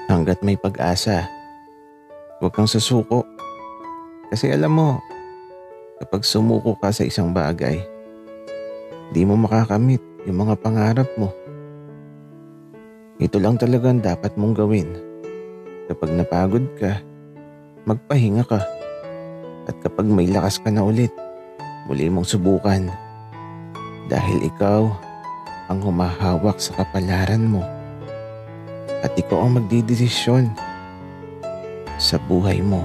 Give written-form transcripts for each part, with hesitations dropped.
Hanggat may pag-asa, huwag kang susuko. Kasi alam mo, kapag sumuko ka sa isang bagay, di mo makakamit yung mga pangarap mo. Ito lang talagang dapat mong gawin. Kapag napagod ka, magpahinga ka. At kapag may lakas ka na ulit, muli mong subukan. Dahil ikaw ang humahawak sa kapalaran mo. At ikaw ang magdidesisyon sa buhay mo.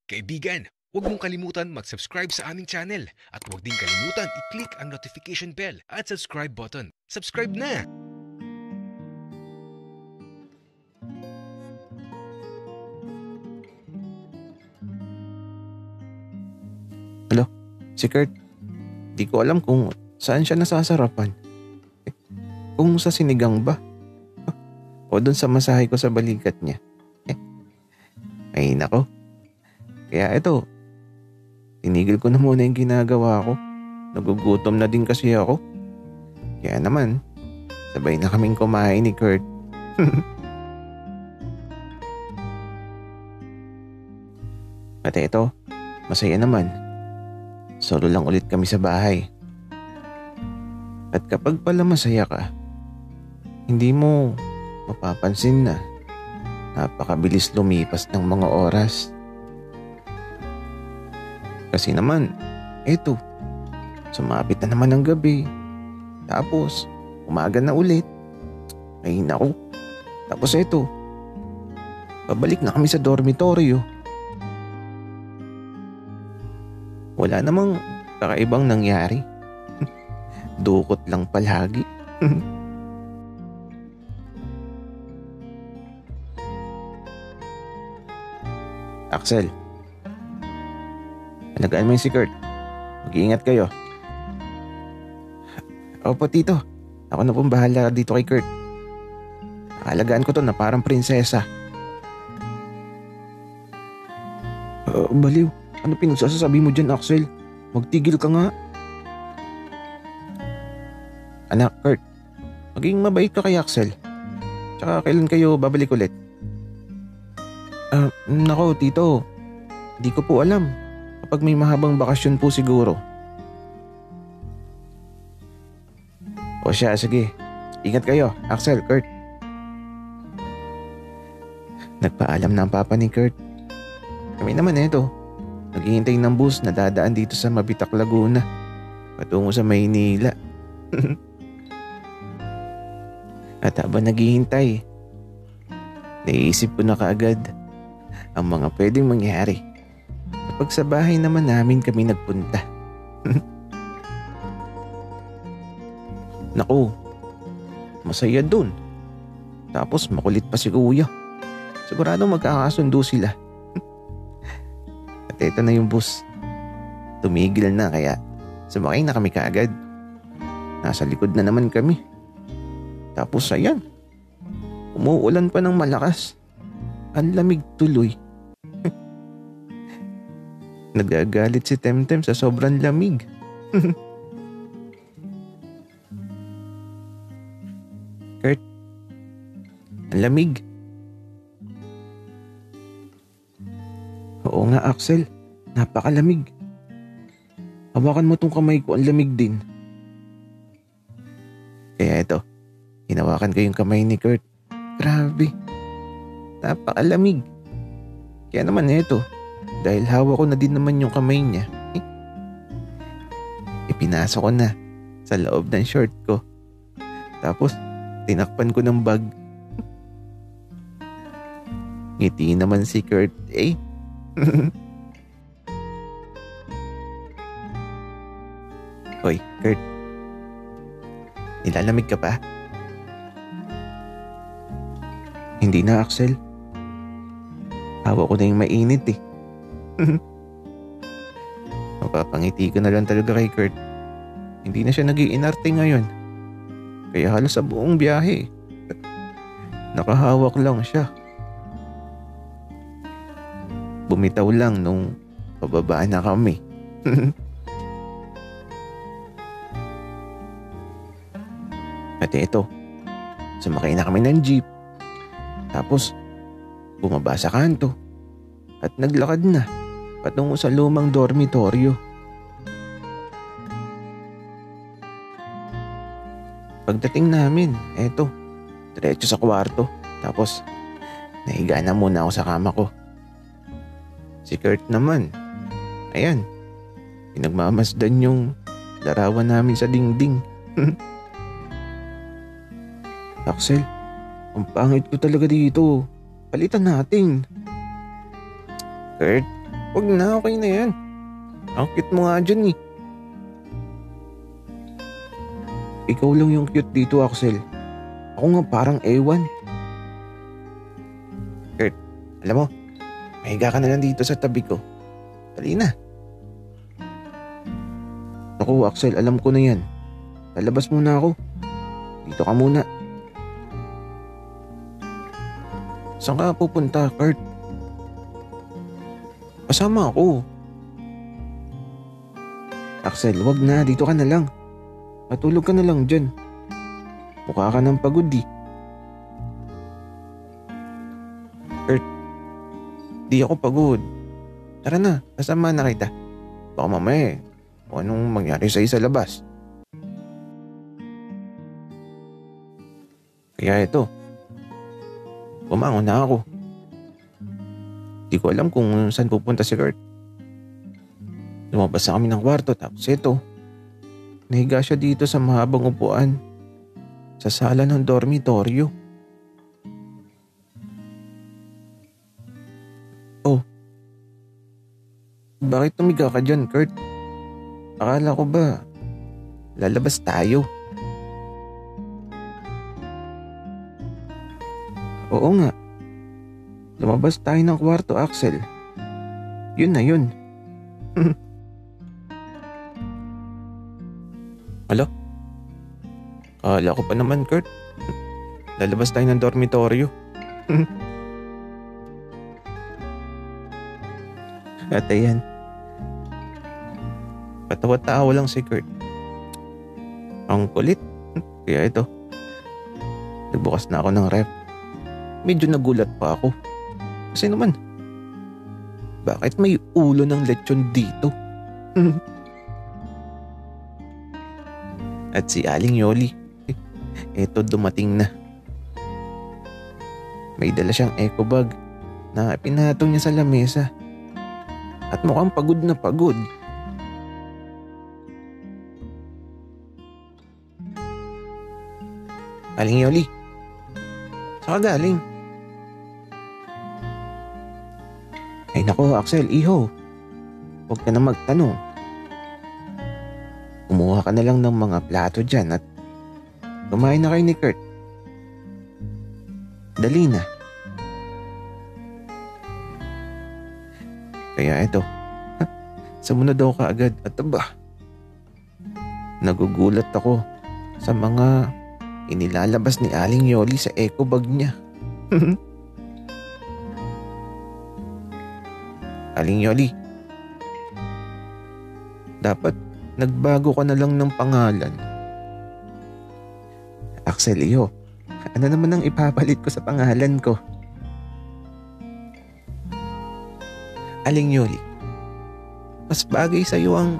Kaibigan, huwag mong kalimutan mag-subscribe sa aming channel at huwag din kalimutan i-click ang notification bell at subscribe button. Subscribe na! Hello, si Kurt. Di ko alam kung saan siya nasasarapan. Kung sa sinigang ba? O dun sa masahe ko sa balikat niya. Ay nako. Kaya ito, tinigil ko na muna yung ginagawa ko. Nagugutom na din kasi ako. Kaya naman, sabay na kaming kumain ni Kurt. At ito, masaya naman. Solo lang ulit kami sa bahay. At kapag pala masaya ka, hindi mo mapapansin na napakabilis lumipas ng mga oras. Kasi naman, eto, sumapit na naman ang gabi. Tapos, umaga na ulit. Ay naku. Tapos eto, pabalik na kami sa dormitoryo. Wala namang kakaibang nangyari. Dukot lang palagi. Axel, alagaan mo yung si Kurt. Mag-iingat kayo. Opo tito, ako na pong bahala dito kay Kurt. Alagaan ko to na parang prinsesa. Baliw, ano pinagsasabi mo dyan, Axel? Magtigil ka nga. Anak, Kurt, maging mabait ka kay Axel. Tsaka kailan kayo babalik ulit? Nako tito, di ko po alam. Kapag may mahabang bakasyon po siguro. O siya, sige. Ingat kayo, Axel, Kurt. Nagpaalam na ang papa ni Kurt. Kami naman eto, naghihintay ng bus na dadaan dito sa Mabitak, Laguna, patungo sa Maynila. At habang naghihintay, naisip ko na kaagad ang mga pwedeng mangyari kapag sa bahay naman namin kami nagpunta. Naku, masaya dun. Tapos makulit pa si kuya. Siguradong magkakasundo sila. At eto na yung bus. Tumigil na kaya sumakay na kami kaagad. Nasa likod na naman kami. Tapos ayan, umuulan pa ng malakas. Ang lamig tuloy. Nagagalit si Temtem sa sobrang lamig. Kurt, ang lamig. Oo nga Axel, napakalamig. Hawakan mo tong kamay ko, ang lamig din. Kaya ito, hinawakan ko yung kamay ni Kurt. Grabe, napakalamig. Kaya naman ito, dahil hawak ko na din naman yung kamay niya, ipinasok ko na sa loob ng short ko. Tapos, tinakpan ko ng bag. Ngiti naman si Kurt, eh. Hoy, Kurt. Nilalamig ka pa? Hindi na, Axel. Hawak ko na yung mainit eh. Mapapangiti ko na lang talaga kay Kurt. Hindi na siya nag-iinarte ngayon. Kaya halos sa buong biyahe, nakahawak lang siya. bumitaw lang nung pababa na kami. At ito, sumakay na kami ng jeep. Tapos bumaba sa kanto at naglakad na patungo sa lumang dormitoryo. Pagdating namin, eto, diretso sa kwarto. Tapos nahiga na muna ako sa kama ko. Si Kurt naman, ayan, pinagmamasdan yung larawan namin sa dingding. Axel, ang pangit ko talaga dito. Palitan natin. Kurt, wag na, okay na yan. Ang cute mo nga dyan eh. Ikaw lang yung cute dito, Axel. Ako nga parang ewan. Kurt, alam mo, mahiga ka na lang dito sa tabi ko. Dali na. Naku, Axel, alam ko na yan. Lalabas muna ako. Dito ka muna. Saan ka pupunta, Kurt? Kasama ako. Axel, wag na. Dito ka na lang. Matulog ka na lang dyan. Mukha ka ng pagod eh. Kurt, di ako pagod. Tara na, kasama na kita. Baka mamaya kung anong mangyari sa labas. Kaya ito, bumangon na ako. Di ko alam kung saan pupunta si Kurt. Lumabas na kami ng kwarto tapos ito, nahiga siya dito sa mahabang upuan sa sala ng dormitoryo. Oh, bakit tumiga ka dyan, Kurt? Akala ko ba lalabas tayo? Oo nga, lumabas tayo ng kwarto, Axel. Yun na yun. Hala? Kala ko pa naman, Kurt. Lalabas tayo ng dormitoryo. At ayan. Patawa-tawa lang si Kurt. Ang kulit. Kaya ito. Nagbukas na ako ng ref. Medyo nagulat pa ako. Kasi naman, bakit may ulo ng lechon dito? At si Aling Yoli, eto dumating na. May dala siyang eco bag na pinatong niya sa lamesa. At mukhang pagod na pagod. Aling Yoli, saan ka galing? Ay nako, Axel, iho. Huwag ka na magtanong. Kumuha ka na lang ng mga plato dyan at kumain na kayo ni Kurt. Dali na. Kaya eto, sumunod daw ka agad at aba, nagugulat ako sa mga inilalabas ni Aling Yoli sa eco bag niya. Aling Yoli, dapat nagbago ka na lang ng pangalan. Axel, iyo, ano naman ang ipapalit ko sa pangalan ko? Aling Yoli, mas bagay sa'yo ang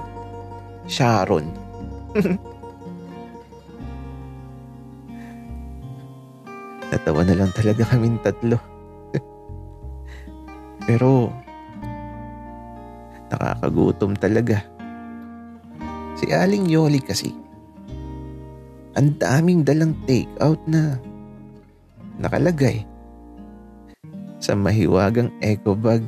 Sharon. Natawa na lang talaga kaming tatlo. Pero nakakagutom talaga. Si Aling Yoli kasi, ang daming dalang take-out na nakalagay sa mahiwagang eco bag.